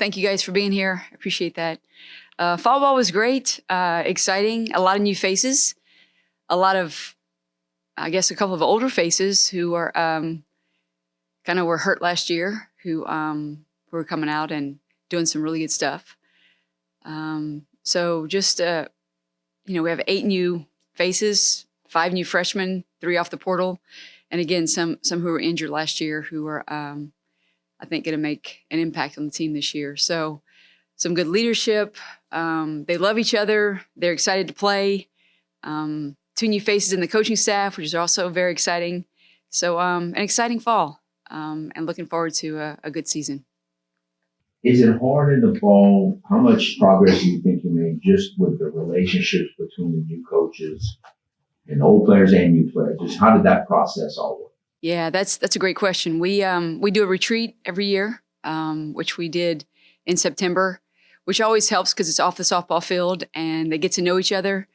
Thank you guys for being here. I appreciate that. Fall ball was great, exciting, a lot of new faces, a lot of, I guess, a couple of older faces who are kind of were hurt last year, who are coming out and doing some really good stuff. So just, we have 8 new faces, 5 new freshmen, 3 off the portal. And again, some who were injured last year who are, I think, going to make an impact on the team this year. So some good leadership. They love each other. They're excited to play. 2 new faces in the coaching staff, which is also very exciting. So an exciting fall, and looking forward to a good season. Is it hard in the fall? How much progress do you think you made just with the relationships between the new coaches and old players and new players? Just how did that process all work? Yeah, that's a great question. We do a retreat every year, which we did in September, which always helps because it's off the softball field and they get to know each other.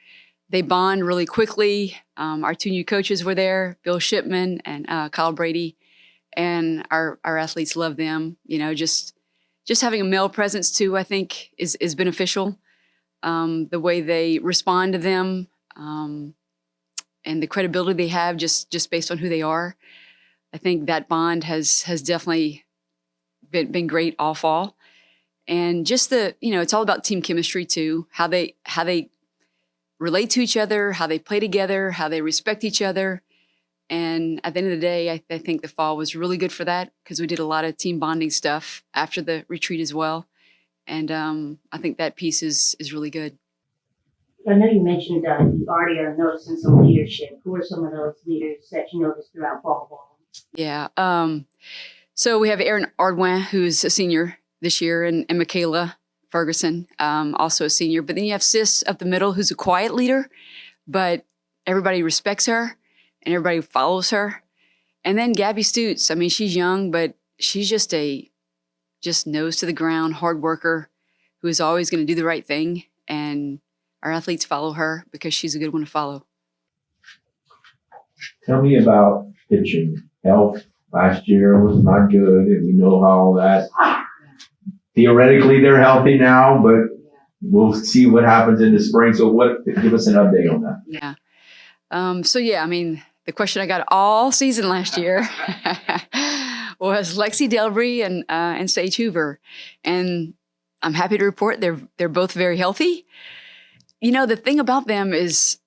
They bond really quickly. Our 2 new coaches were there, Bill Shipman and Kyle Brady, and our athletes love them. Just having a male presence too, I think, is beneficial. The way they respond to them, and the credibility they have just based on who they are. I think that bond has definitely been great all fall. And just it's all about team chemistry too, how they relate to each other, how they play together, how they respect each other. And at the end of the day, I think the fall was really good for that because we did a lot of team bonding stuff after the retreat as well. And I think that piece is really good. I know you mentioned you already are noticing some leadership. Who are some of those leaders that you noticed throughout fall ball? Yeah. So we have Aaron Ardwin, who's a senior this year, and Michaela Ferguson, also a senior. But then you have Sis up the middle, who's a quiet leader, but everybody respects her and everybody follows her. And then Gabby Stutz. I mean, she's young, but she's just nose to the ground, hard worker who is always going to do the right thing. And our athletes follow her because she's a good one to follow. Tell me about pitching. Health last year was not good, and we know how that. Theoretically, they're healthy now, but we'll see what happens in the spring. So give us an update on that. Yeah. I mean, the question I got all season last year was Lexi Delbury and Sage Hoover. And I'm happy to report they're both very healthy. The thing about them is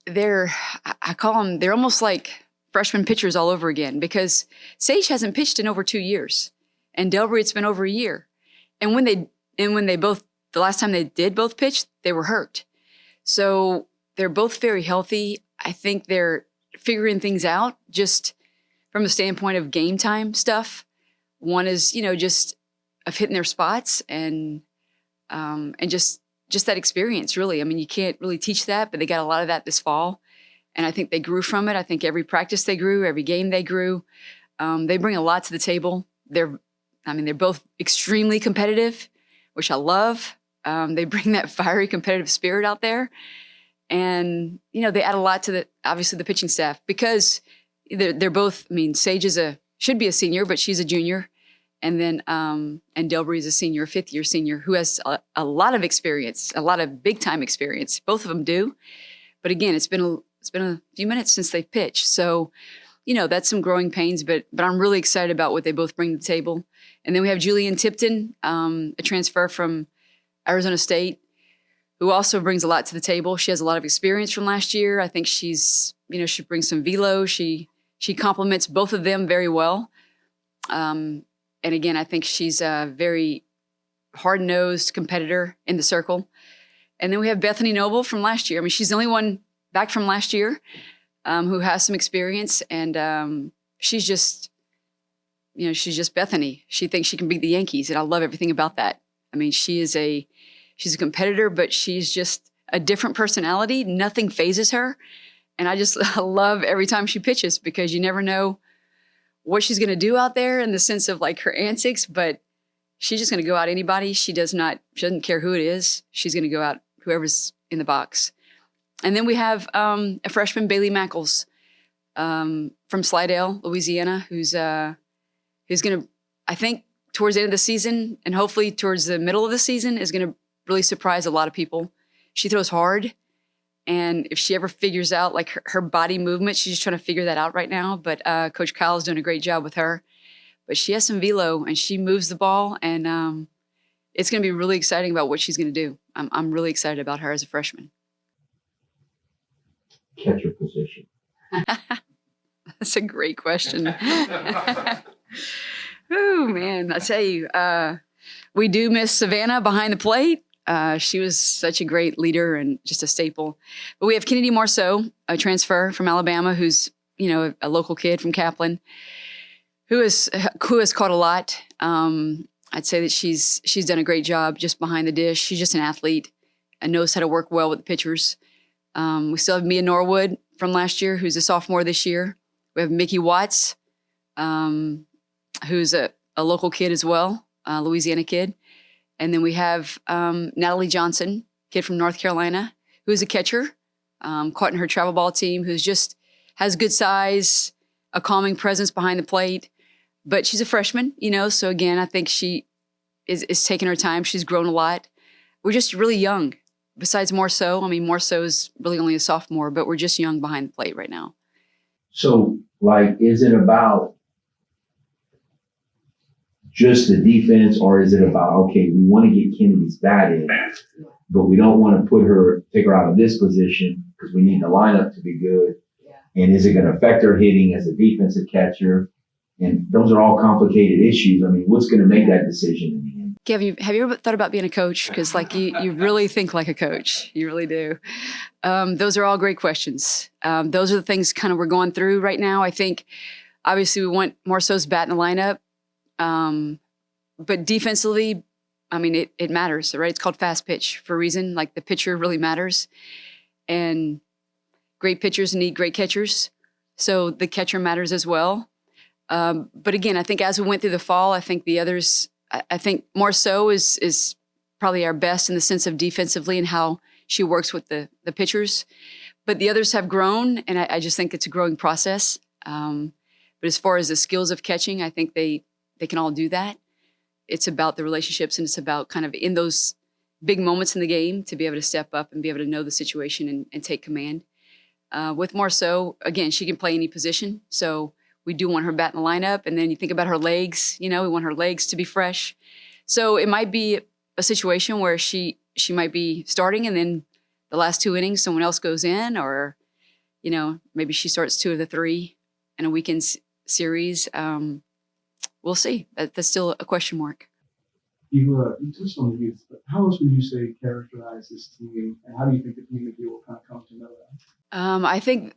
I call them, they're almost like freshman pitchers all over again because Sage hasn't pitched in over 2 years and Delbury, it's been over a year. And when they both, the last time they did both pitch, they were hurt. So they're both very healthy. I think they're figuring things out just from the standpoint of game time stuff. One is, just of hitting their spots and just that experience, really. I mean, you can't really teach that, but they got a lot of that this fall. And I think they grew from it. I think every practice they grew, every game they grew. They bring a lot to the table. They're both extremely competitive, which I love. They bring that fiery competitive spirit out there. And, they add a lot to obviously the pitching staff because they're both, Sage should be a senior, but she's a junior. And then, and Delbury is a senior, a 5th-year senior who has a lot of experience, a lot of big time experience. Both of them do. But again, it's been a few minutes since they've pitched. So, that's some growing pains, but I'm really excited about what they both bring to the table. And then we have Julian Tipton, a transfer from Arizona State, who also brings a lot to the table. She has a lot of experience from last year. I think she brings some velo. She complements both of them very well. And again, I think she's a very hard-nosed competitor in the circle. And then we have Bethany Noble from last year. She's the only one back from last year who has some experience. And she's just Bethany. She thinks she can beat the Yankees. And I love everything about that. She's a competitor, but she's just a different personality. Nothing phases her. And I love every time she pitches because you never know what she's going to do out there in the sense of like her antics, but she's just going to go out anybody. She doesn't care who it is. She's going to go out whoever's in the box. And then we have a freshman, Bailey Mackles, from Slidell, Louisiana, who's going to, I think, towards the end of the season and hopefully towards the middle of the season is going to really surprise a lot of people. She throws hard. And if she ever figures out like her body movement, she's just trying to figure that out right now. But Coach Kyle is doing a great job with her. But she has some velo and she moves the ball. And it's going to be really exciting about what she's going to do. I'm really excited about her as a freshman. Catcher position. That's a great question. Oh, man. I tell you, we do miss Savannah behind the plate. She was such a great leader and just a staple. But we have Kennedy Marceau, a transfer from Alabama, who's, a local kid from Kaplan, who has caught a lot. I'd say that she's done a great job just behind the dish. She's just an athlete and knows how to work well with the pitchers. We still have Mia Norwood from last year, who's a sophomore this year. We have Mickey Watts, who's a local kid as well, a Louisiana kid. And then we have Natalie Johnson, kid from North Carolina, who's a catcher, caught in her travel ball team, who's just has good size, a calming presence behind the plate. But she's a freshman, so again, I think she is taking her time. She's grown a lot. We're just really young. Besides Marceau, Marceau is really only a sophomore, but we're just young behind the plate right now. So, is it about just the defense, or is it about, okay, we want to get Kennedy's bat in, but we don't want to take her out of this position because we need the lineup to be good. Yeah. And is it going to affect her hitting as a defensive catcher? And those are all complicated issues. What's going to make that decision in the end? Have you ever thought about being a coach? Because you really think like a coach. You really do. Those are all great questions. Those are the things kind of we're going through right now. I think obviously we want Marceau's bat in the lineup. But defensively, it matters, right? It's called fast pitch for a reason. Like the pitcher really matters. And great pitchers need great catchers. So the catcher matters as well. But again, I think as we went through the fall, I think the others, I think Marceau is probably our best in the sense of defensively and how she works with the pitchers. But the others have grown, and I just think it's a growing process. But as far as the skills of catching, I think they can all do that. It's about the relationships, and it's about kind of in those big moments in the game to be able to step up and be able to know the situation and take command. With Marceau, again, she can play any position. So we do want her bat in the lineup. And then you think about her legs, we want her legs to be fresh. So it might be a situation where she might be starting and then the last 2 innings, someone else goes in, or, maybe she starts 2 of the 3 in a weekend series. We'll see. That's still a question mark. You touched on the youth, but how else would you say characterize this team, and how do you think the community will kind of come to know that? I think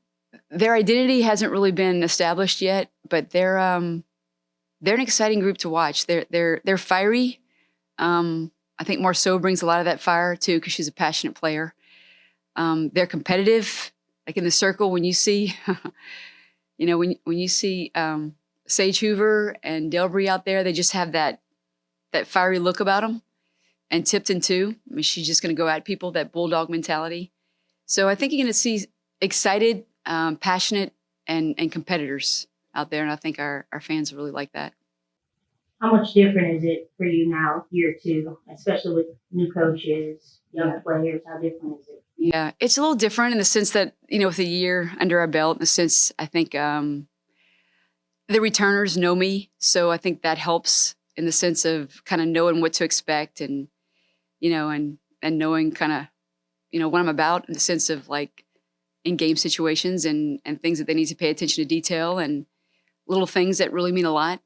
their identity hasn't really been established yet, but they're an exciting group to watch. They're fiery. I think Marceau brings a lot of that fire too, because she's a passionate player. They're competitive. Like in the circle, when you see, when you see Sage Hoover and Delbury out there, they just have that fiery look about them. And Tipton too. She's just going to go at people, that bulldog mentality. So I think you're going to see excited, passionate, and competitors out there. And I think our fans really like that. How much different is it for you now, year 2, especially with new coaches, young players? How different is it? Yeah, it's a little different in the sense that, with a year under our belt, in the sense, I think the returners know me. So I think that helps in the sense of kind of knowing what to expect and, and knowing kind of, what I'm about in the sense of like in game situations and things that they need to pay attention to detail and little things that really mean a lot.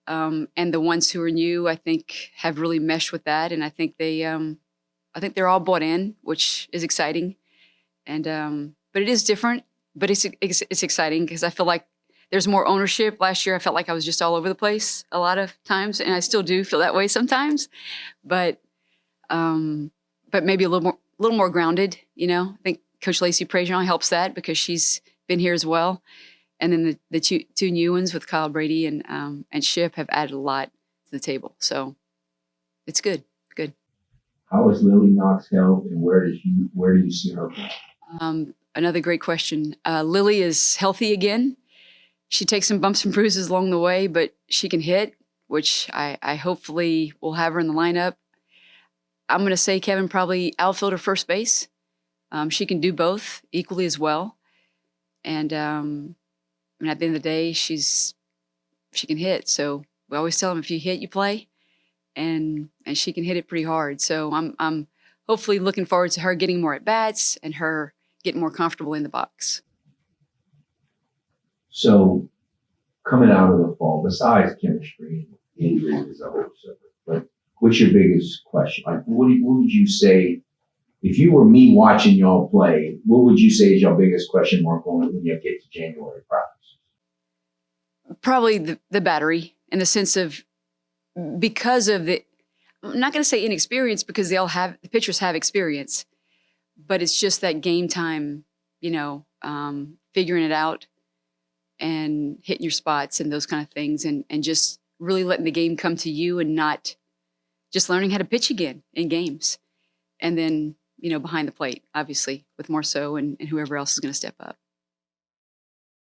And the ones who are new, I think, have really meshed with that. And I think they're all bought in, which is exciting. And, but it is different, but it's exciting because I feel like there's more ownership. Last year, I felt like I was just all over the place a lot of times, and I still do feel that way sometimes. But maybe a little more grounded. I think Coach Lacey Prejean helps that because she's been here as well. And then the two new ones with Kyle Brady and Ship have added a lot to the table. So it's good. Good. How is Lily Knox health, and where do you see her? Another great question. Lily is healthy again. She takes some bumps and bruises along the way, but she can hit. which I hopefully will have her in the lineup. I'm going to say Kevin probably outfield or first base. She can do both equally as well. And I mean, at the end of the day, she can hit. So we always tell them, if you hit, you play, and she can hit it pretty hard. So I'm hopefully looking forward to her getting more at bats and her getting more comfortable in the box. So coming out of the fall, besides chemistry, injuries is a whole separate. But what's your biggest question? Like, what would you say if you were me watching y'all play? What would you say is your biggest question mark on when you get to January practice? Probably the battery, in the sense of, because of the, I'm not going to say inexperience, because the pitchers have experience, but it's just that game time, figuring it out and hitting your spots and those kind of things, and just really letting the game come to you, and not just learning how to pitch again in games. And then, behind the plate, obviously, with Marceau and whoever else is going to step up.